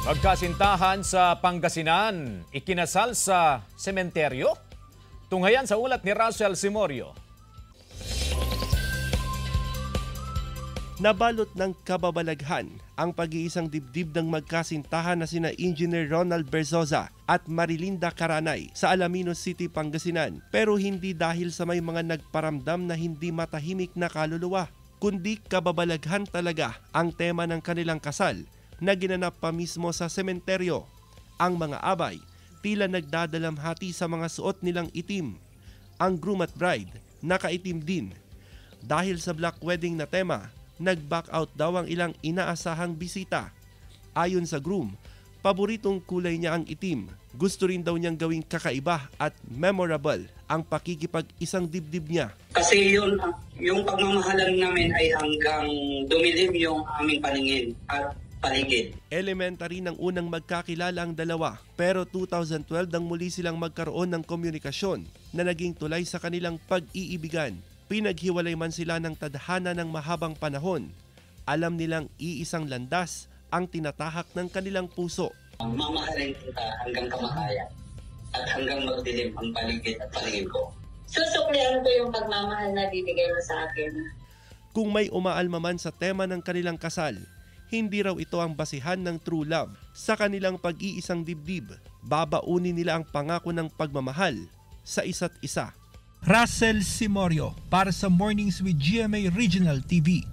Magkasintahan sa Pangasinan, ikinasal sa sementeryo? Tunghayan sa ulat ni Russell Simorio. Nabalot ng kababalaghan ang pag-iisang dibdib ng magkasintahan na sina Engineer Ronald Berzosa at Marilinda Caranay sa Alaminos City, Pangasinan. Pero hindi dahil sa may mga nagparamdam na hindi matahimik na kaluluwa, kundi kababalaghan talaga ang tema ng kanilang kasal na ginanap pa mismo sa sementeryo. Ang mga abay tila nagdadalamhati sa mga suot nilang itim. Ang groom at bride nakaitim din. Dahil sa black wedding na tema, nag-back out daw ang ilang inaasahang bisita. Ayon sa groom, paboritong kulay niya ang itim. Gusto rin daw niyang gawing kakaiba at memorable ang pakikipag-isang dibdib niya. Kasi yung pagmamahalan namin ay hanggang dumilim yung aming paningin at paligid. Elementary nang unang magkakilala ang dalawa, pero 2012 nang muli silang magkaroon ng komunikasyon na naging tulay sa kanilang pag-iibigan. Pinaghiwalay man sila ng tadhana ng mahabang panahon, alam nilang iisang landas ang tinatahak ng kanilang puso. Mamahalin kita hanggang kamatayan at hanggang magdilim ang paligid at paligid ko. Susuklian ko yung pagmamahal na bibigay mo sa akin. Kung may umaalma man sa tema ng kanilang kasal, hindi raw ito ang basihan ng true love. Sa kanilang pag-iisang dibdib, babaunin nila ang pangako ng pagmamahal sa isa't isa. Russell Simorio para sa Mornings with GMA Regional TV.